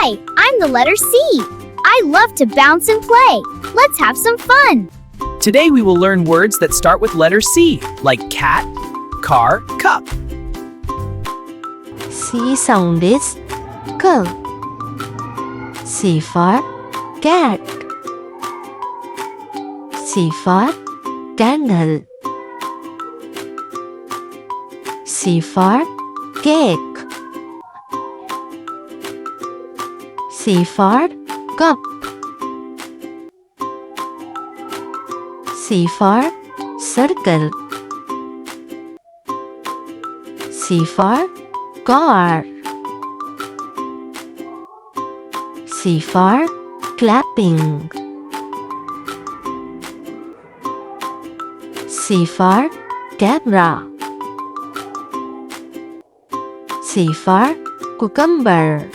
Hi, I'm the letter C. I love to bounce and play. Let's have some fun. Today we will learn words that start with letter C, like cat, car, cup. C sound is K. C for cat. C for candle. C for cake. C for cup. C for circle. C for car. C for clapping. C for camera. C for cucumber.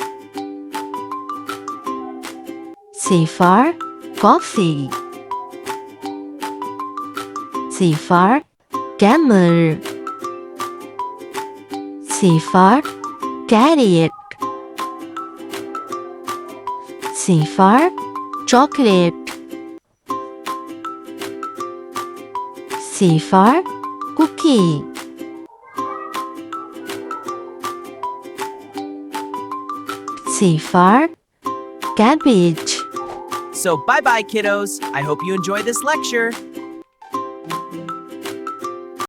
C for coffee. C for camel. C for carrot. C for chocolate. C for cookie. C for cabbage. So bye-bye, kiddos. I hope you enjoy this lecture.